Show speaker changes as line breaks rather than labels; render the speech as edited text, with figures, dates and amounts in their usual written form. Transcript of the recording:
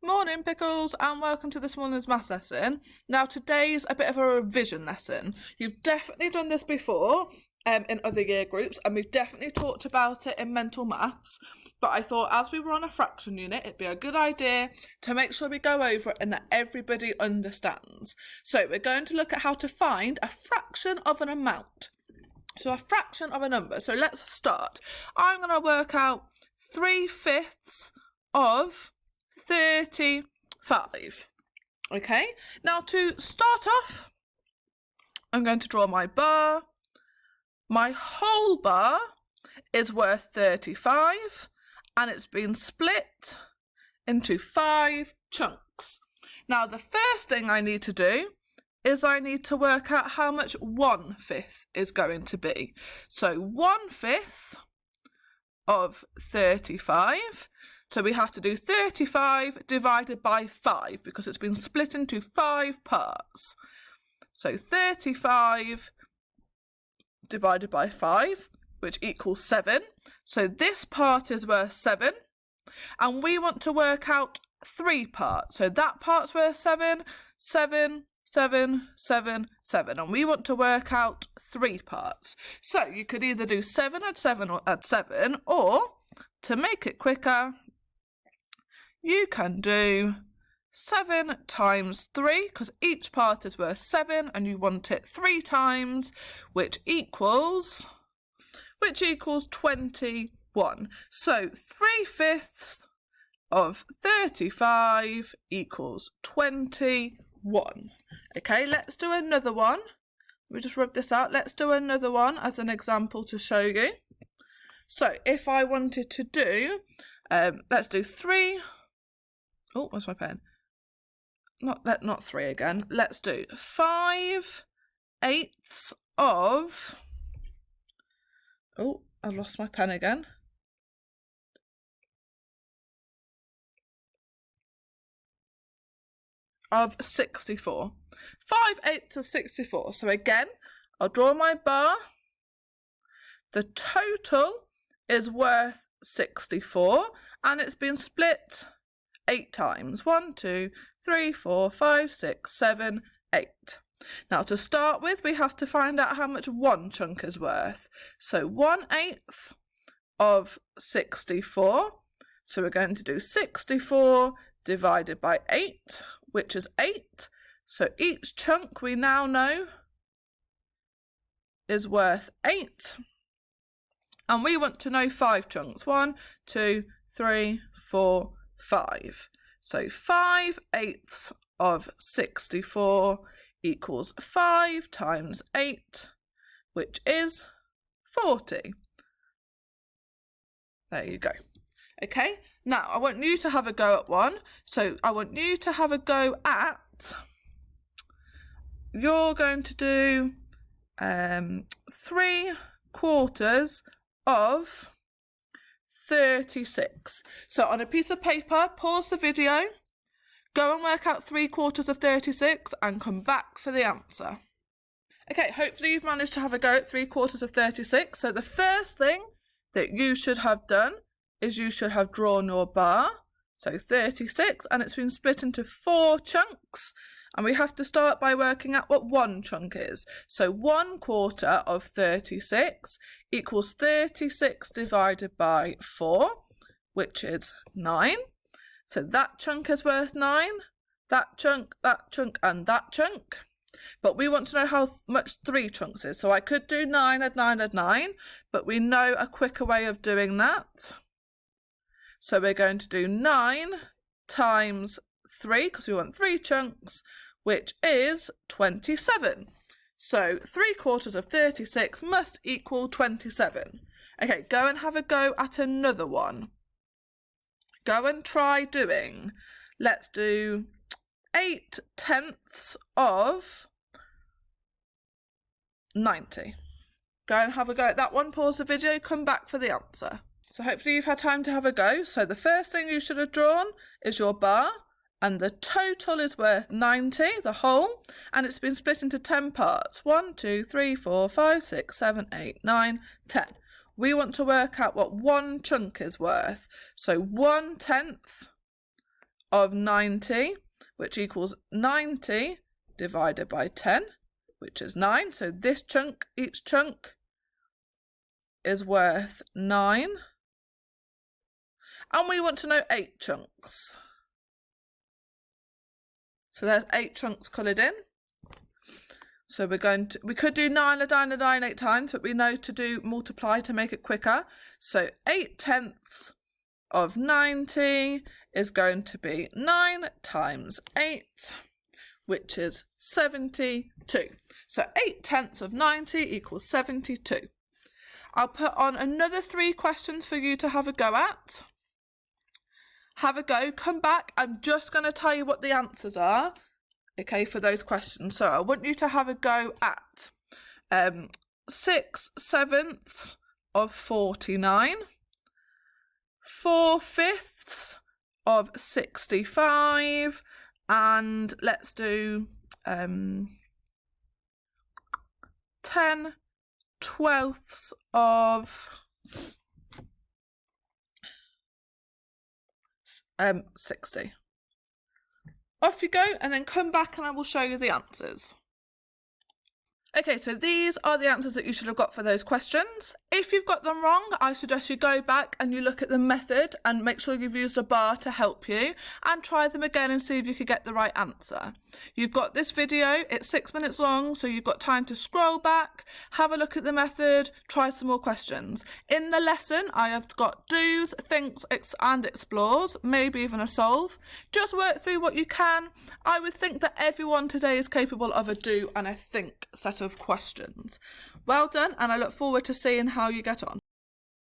Morning Pickles and welcome to this morning's maths lesson. Now today's a bit of a revision lesson. You've definitely done this before in other year groups and we've definitely talked about it in mental maths, but I thought as we were on a fraction unit it'd be a good idea to make sure we go over it and that everybody understands. So we're going to look at how to find a fraction of an amount. So a fraction of a number. So let's start. I'm going to work out 3/5 of 35. Okay, now to start off, I'm going to draw my bar. My whole bar is worth 35 and it's been split into 5 chunks. Now the first thing I need to do is I need to work out how much 1/5 is going to be. So 1/5 of 35. So we have to do 35 divided by 5 because it's been split into 5 parts. So 35 divided by 5, which equals 7. So this part is worth 7. And we want to work out 3 parts. So that part's worth 7, 7, 7, 7, 7. And we want to work out 3 parts. So you could either do 7 add 7 or add 7, or to make it quicker, you can do 7 times 3, because each part is worth 7 and you want it 3 times, which equals 21. So 3/5 of 35 equals 21. Okay, let's do another one. Let me just rub this out. Let's do another one as an example to show you. So if I wanted to do, let's do 3. Oh, where's my pen? Not 3 again. Let's do 5/8 of. Oh, I lost my pen again. Of 64. 5/8 of 64. So again, I'll draw my bar. The total is worth 64 and it's been split 8 times. 1, 2, 3, 4, 5, 6, 7, 8. Now to start with, we have to find out how much one chunk is worth. So 1/8 of 64. So we're going to do 64 divided by 8, which is 8. So each chunk we now know is worth 8. And we want to know 5 chunks. 1, 2, 3, 4, 5. So 5/8 of 64 equals 5 times 8, which is 40. There you go. Okay, now I want you to have a go at one. So I want you to have a go at, you're going to do 3/4 of 36. So on a piece of paper, pause the video, go and work out 3/4 of 36 and come back for the answer. Okay, hopefully you've managed to have a go at 3/4 of 36. So the first thing that you should have done is you should have drawn your bar. So 36, and it's been split into 4 chunks. And we have to start by working out what one chunk is. So 1/4 of 36 equals 36 divided by 4, which is 9. So that chunk is worth 9, that chunk, and that chunk. But we want to know how much 3 chunks is. So I could do 9 add 9 add 9, but we know a quicker way of doing that. So we're going to do 9 times 3, because we want 3 chunks, which is 27. So 3/4 of 36 must equal 27. Okay, go and have a go at another one. Go and try doing, let's do 8/10 of 90. Go and have a go at that one, pause the video, come back for the answer. So hopefully you've had time to have a go. So the first thing you should have drawn is your bar, and the total is worth 90, the whole, and it's been split into 10 parts. 1, 2, 3, 4, 5, 6, 7, 8, 9, 10. We want to work out what one chunk is worth. So 1/10 of 90, which equals 90 divided by 10, which is 9. So this chunk, each chunk is worth 9. And we want to know 8 chunks. So there's 8 chunks coloured in. So we could do 9 a dine 8 times, but we know to do multiply to make it quicker. So 8/10 of 90 is going to be 9 times 8, which is 72. So 8/10 of 90 equals 72. I'll put on another 3 questions for you to have a go at. Have a go, come back. I'm just going to tell you what the answers are, okay, for those questions. So I want you to have a go at 6/7 of 49, 4/5 of 65, and let's do 10/12 of 60. Off you go, and then come back and I will show you the answers. Okay, so these are the answers that you should have got for those questions. If you've got them wrong, I suggest you go back and you look at the method and make sure you've used a bar to help you, and try them again and see if you could get the right answer. You've got this video, it's 6 minutes long, so you've got time to scroll back, have a look at the method, try some more questions. In the lesson, I have got do's, thinks, and explores, maybe even a solve. Just work through what you can. I would think that everyone today is capable of a do and a think set of questions. Well done, and I look forward to seeing how you get on.